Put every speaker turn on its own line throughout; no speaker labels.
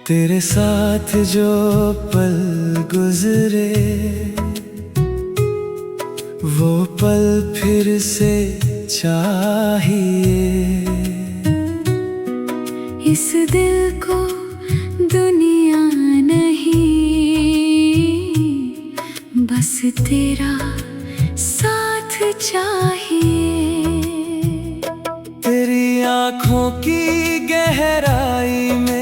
तेरे साथ जो पल गुजरे वो पल फिर से चाहिए।
इस दिल को दुनिया नहीं, बस तेरा साथ चाहिए।
तेरी आँखों की गहराई में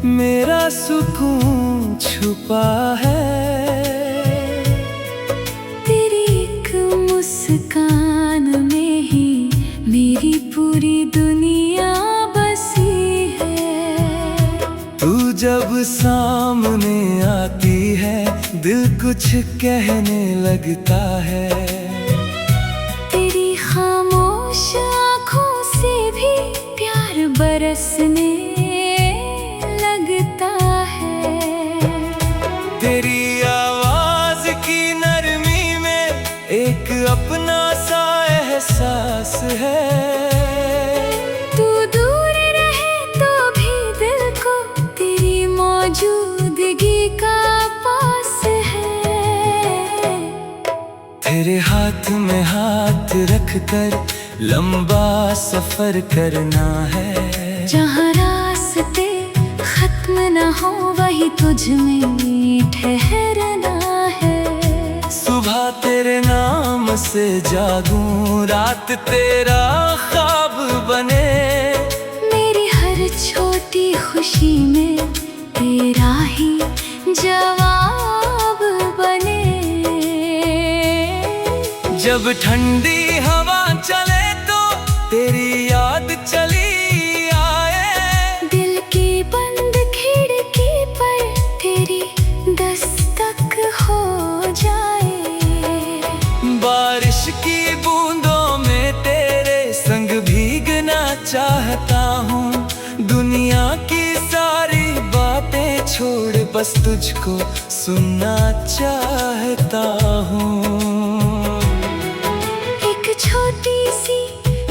मेरा सुकून छुपा है।
तेरी एक मुस्कान में ही मेरी पूरी दुनिया बसी है।
तू जब सामने आती है दिल कुछ कहने लगता है।
तेरी खामोश आँखों से भी प्यार बरसने लगता है।
तेरी आवाज की नरमी में एक अपना सा एहसास है।
तू दूर रहे तो भी दिल को तेरी मौजूदगी का पास है।
तेरे हाथ में हाथ रखकर लंबा सफर करना है।
जहाँ रास्ते खत्म न हो वही तुझ में ठहरना है।
सुबह तेरे नाम से जागूं, रात तेरा ख्वाब बने।
मेरी हर छोटी खुशी में तेरा ही जवाब बने।
जब ठंडी हवा चले तो तेरी याद चली आए।
दिल की बंद खिड़की पर तेरी दस्तक हो जाए।
बारिश की बूंदों में तेरे संग भीगना चाहता हूँ। दुनिया की सारी बातें छोड़ बस तुझको सुनना चाहता हूँ।
एक छोटी सी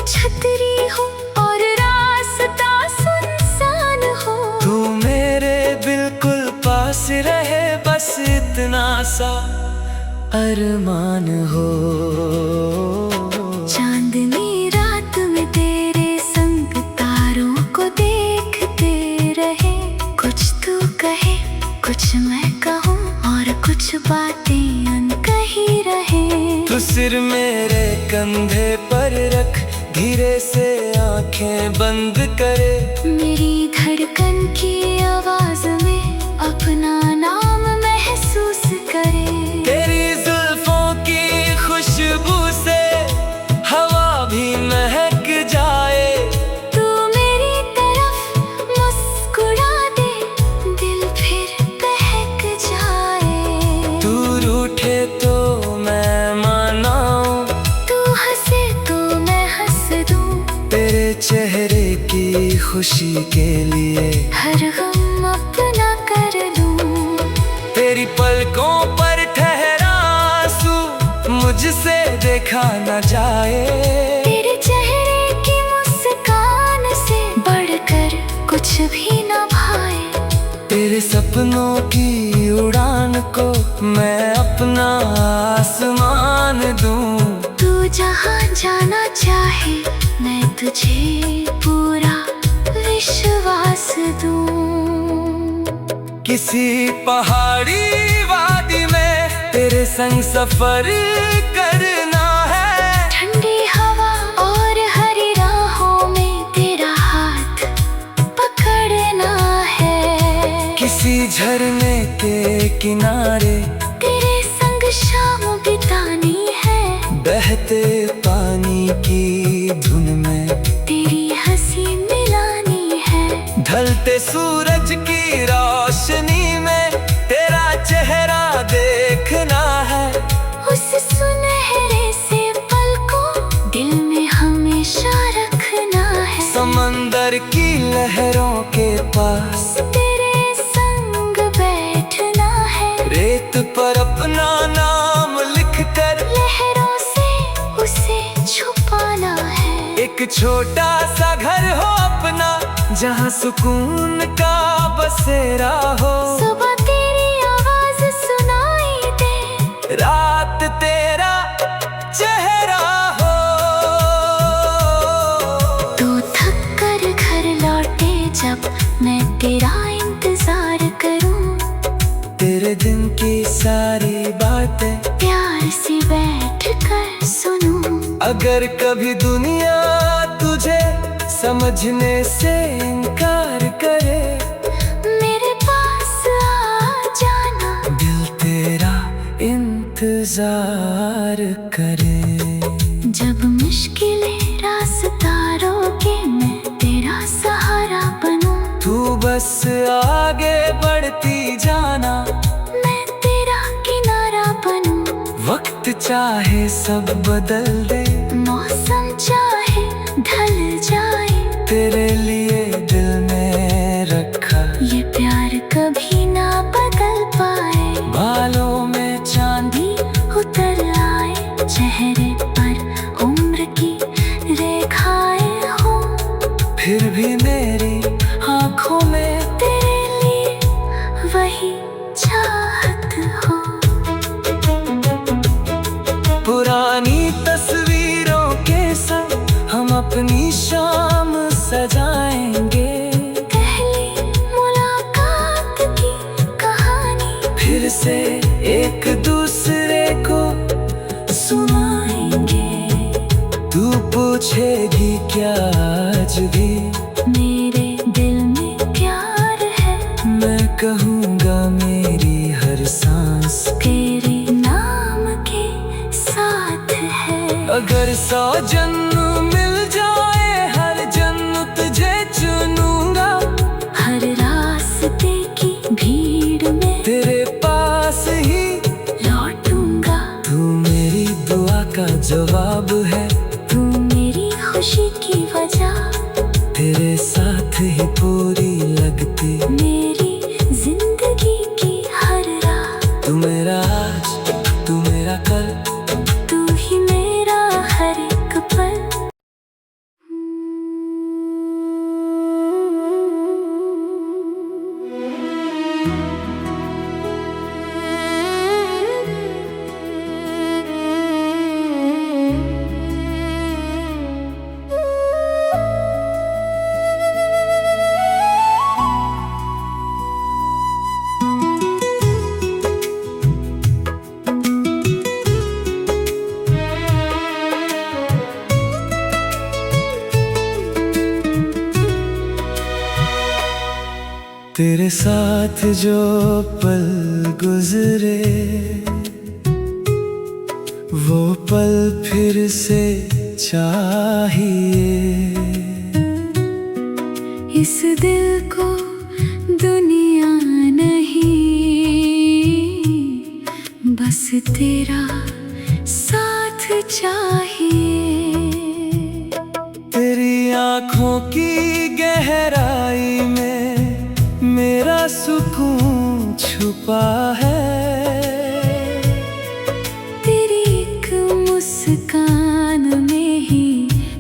छतरी हो और रास्ता सुनसान हो।
तू मेरे बिल्कुल पास रहे बस इतना सा अरमान हो।
चांदनी रात में तेरे संग तारों को देखते रहे। कुछ तू कहे कुछ मैं कहूँ और कुछ बातें अनकही रहे।
तू सिर मेरे कंधे पर रख, धीरे से आंखें बंद करे।
मेरी धड़कन की आवाज में अपना नाम महसूस करे।
तेरी जुल्फों की खुशबू से हवा भी महक जाए।
तू मेरी तरफ मुस्कुरा दे दिल फिर बहक जाए।
तू रूठे तो मैं मनाऊं,
तू हंसे तो मैं हंस दूं।
तेरे चेहरे की खुशी के लिए
हर गम अपना कर दूं।
तेरी पलकों पर ठहरा आंसू मुझसे देखा न जाए।
तेरे चेहरे की मुस्कान से बढ़कर कुछ भी न भाए।
तेरे सपनों की उड़ान को मैं अपना आसमान दूं।
तू जहाँ जाना चाहे मैं तुझे पूरा विश्वास दूं।
किसी पहाड़ी वादी में तेरे संग सफर करना है।
ठंडी हवा और हरी राहों में तेरा हाथ पकड़ना है।
किसी झरने के किनारे
तेरे संग शाम बितानी है।
बहते पानी की धुन में
तेरी हंसी मिलानी है।
ढलते सूरज की रोशनी में तेरा चेहरा देखना है।
उस सुनहरे से पल को दिल में हमेशा रखना है।
समंदर की लहरों के पास
तेरे संग बैठना है।
रेत पर अपना नाम लिखकर
लहरों से उसे छुपाना है।
एक छोटा सा घर हो अपना जहाँ सुकून का बसेरा हो।
सुबह तेरी आवाज सुनाई दे,
रात तेरा चेहरा हो।
तू थक कर घर लौटे जब मैं तेरा इंतजार करूं,
तेरे दिन की सारी बातें
प्यार से बैठ कर सुनूं।
अगर कभी दुनिया तुझे समझने से इनकार करे,
मेरे पास आ जाना,
दिल तेरा इंतजार करे।
जब मुश्किलें रास्ता रोके मैं तेरा सहारा बनूं।
तू बस आगे बढ़ती जाना,
मैं तेरा किनारा बनूं।
वक्त चाहे सब बदल दे,
मौसम चाहे ढल जाए,
तेरे लिए दिल में रखा
ये प्यार कभी ना बदल पाए।
बालों में चांदी
उतर आए, चेहरे पर उम्र की रेखाएं हो,
फिर भी मेरी आंखों में
तेरे लिए वही चाहत हो।
पुरानी तस्वीरों के संग हम अपनी शाम सजाएंगे।
पहली मुलाकात की कहानी
फिर से एक दूसरे को
सुनाएंगे।
तू पूछेगी क्या आज भी
मेरे दिल में प्यार है,
मैं कहूँगा मेरी हर सांस
तेरे नाम के साथ है।
अगर 100 जन्म मिल जाए, हर जन्म तुझे चुनूंगा।
हर रास्ते की भीड़ में
तेरे पास ही
लौटूंगा।
तू मेरी दुआ का जवाब है,
तू मेरी खुशी की वजह,
तेरे साथ ही पूरी लगती
मेरी जिंदगी की हर रात।
तू मेरा आज, तू मेरा कल,
तू ही मेरा हर एक पल।
तेरे साथ जो पल गुजरे, वो पल फिर से चाहिए।
इस दिल को दुनिया नहीं, बस तेरा साथ चाहिए।
तेरी आँखों की गहराई में मेरा सुकून छुपा है।
तेरी एक मुस्कान में ही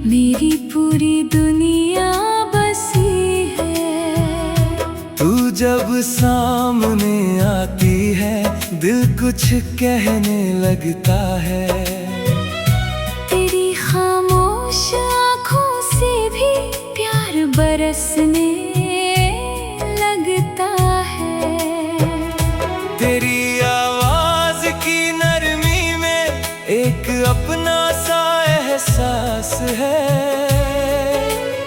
मेरी पूरी दुनिया बसी है।
तू जब सामने आती है, दिल कुछ कहने लगता है।
तेरी खामोश आँखों से भी प्यार बरसने लगता है।
तेरी आवाज की नरमी में एक अपना सा एहसास है।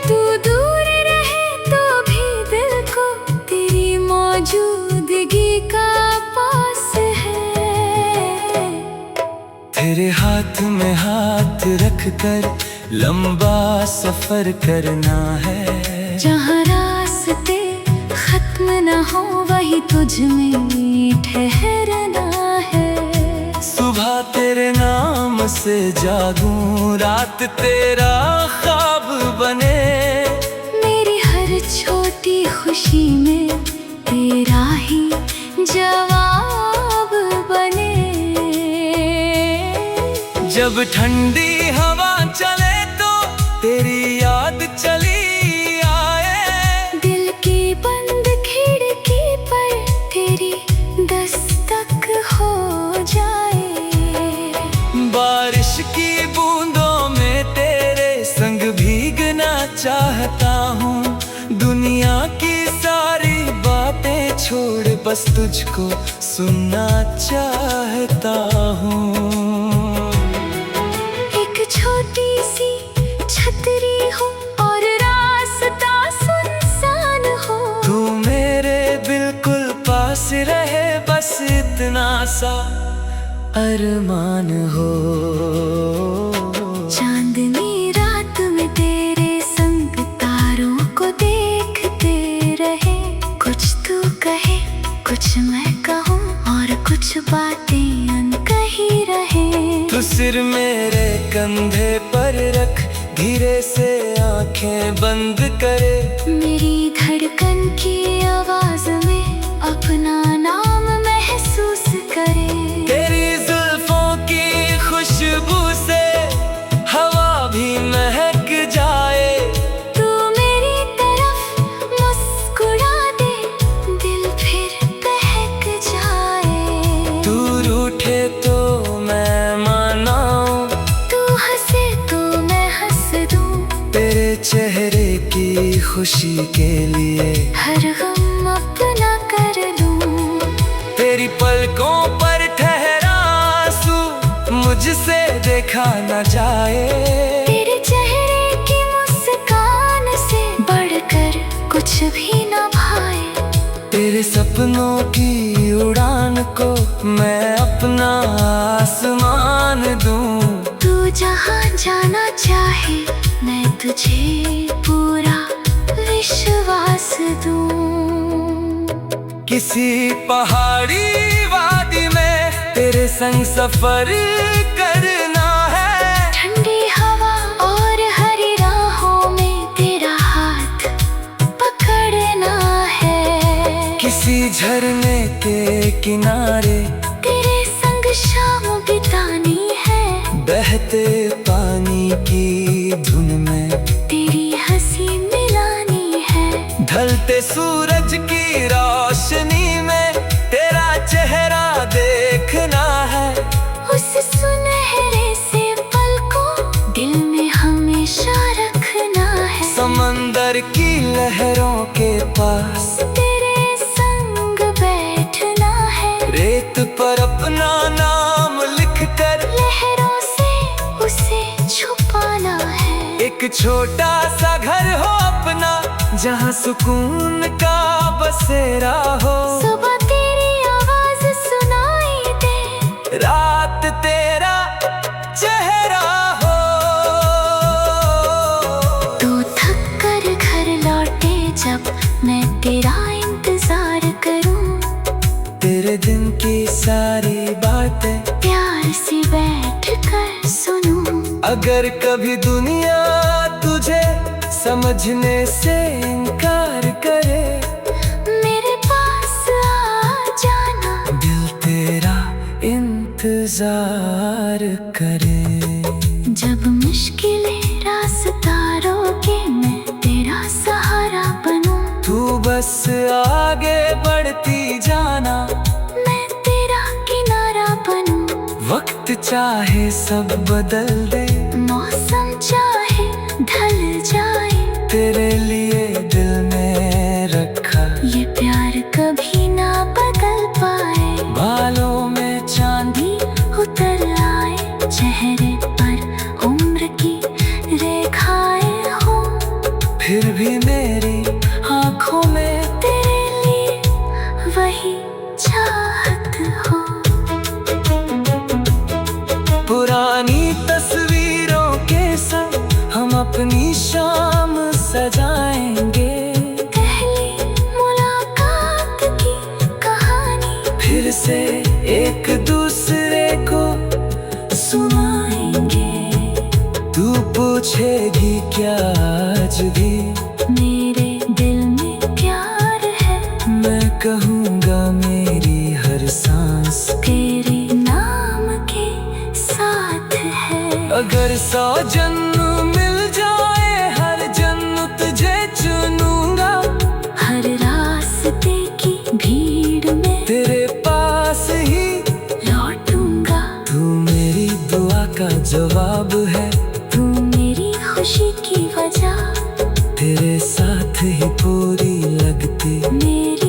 तू दूर रहे तो भी दिल को तेरी मौजूदगी का पास है।
तेरे हाथ में हाथ रख कर लंबा सफर करना है।
जहाँ रास्ते खत्म न हो वही तुझ में ठहरना है।
सुबह तेरे नाम से जागूं, रात तेरा ख्वाब बने।
मेरी हर छोटी खुशी में तेरा ही जवाब बने।
जब ठंडी हवा चले तो तेरी याद चली आए।
दिल की बंद खिड़की
बस तुझको सुनना चाहता हूँ।
एक छोटी सी छतरी हो और रास्ता सुनसान हो,
तू मेरे बिल्कुल पास रहे, बस इतना सा अरमान हो।
चांदनी रात में तेरे संग तारों को देखते रहे, कुछ तू कहे कुछ मैं कहूँ और कुछ बातें अनकही रहे।
तू सिर मेरे कंधे पर रख, धीरे से आंखें बंद करे,
मेरी धड़कन की आवाज में अपना नाम महसूस करे।
तेरी जुल्फों की खुशबू से हवा भी महक जाए,
तू मेरी तरफ मुस्कुरा दे, दिल फिर बहक जाए।
तू रूठे तो मैं मनाऊं,
तू हंसे तो मैं हंस दूं,
तेरे चेहरे की खुशी के लिए
हर गम अपना कर लूं।
तेरी पलकों पर ठहरा आंसू मुझसे देखा न जाए,
तेरे चेहरे की मुस्कान से बढ़कर कुछ भी न भाए।
तेरे सपनों की उड़ान को मैं अपना आसमान दूं।
तू जहाँ जाना चाहे मैं तुझे पूरा विश्वास दूं।
किसी पहाड़ी वादी में तेरे संग सफर करना है,
ठंडी हवा और हरी राहों में तेरा हाथ पकड़ना है।
किसी झरने के किनारे
तेरे संग शाम बितानी है,
बहते पानी की धुन में
तेरी हंसी मिलानी है।
ढलते सूरज की रोशनी में तेरा चेहरा देखना है,
उस सुनहरे से पल को दिल में हमेशा रखना है।
समंदर की लहरों के पास
तेरे संग बैठना है,
रेत पर अपना नाम लिखकर
लहरों से उसे छुपाना है।
एक छोटा सा घर हो अपना, जहाँ सुकून का बसेरा हो।
सुबह तेरी आवाज सुनाई दे,
रात तेरा चेहरा हो।
तू थक कर घर लौटे जब मैं तेरा इंतजार करूं,
तेरे दिन की सारी बातें
प्यार से बैठ कर सुनूं।
अगर कभी दुनिया तुझे समझने से इनकार करे,
मेरे पास आ जाना,
दिल तेरा इंतजार करे।
जब मुश्किलें रास्ता रोके मैं तेरा सहारा बनूं।
तू बस आगे बढ़ती जाना,
मैं तेरा किनारा बनूं।
वक्त चाहे सब बदल दे,
मौसम चाहे ढल जाए,
तेरे लिए दिल में रखा
ये प्यार कभी ना बदल पाए।
बालों में चांदी
उतर आए, चेहरे पर उम्र की रेखाएं हो,
फिर भी मेरी आंखों में
तेरे लिए वही चाहत हो।
पुरानी तस्वीरों के संग हम अपनी शाम सजाएंगे,
पहली मुलाकात की कहानी
फिर से एक दूसरे को
सुनाएंगे।
तू पूछेगी क्या आज भी
मेरे दिल में प्यार है,
मैं कहूँगा मेरी हर सांस
तेरे नाम के साथ है।
अगर 100 जन्म मिल जाए, हर जन्म तुझे चुनूंगा।
हर रास्ते की भीड़ में
तेरे पास ही
लौटूंगा।
तू मेरी दुआ का जवाब है,
तू मेरी खुशी की वजह,
तेरे साथ ही पूरी लगती
मेरी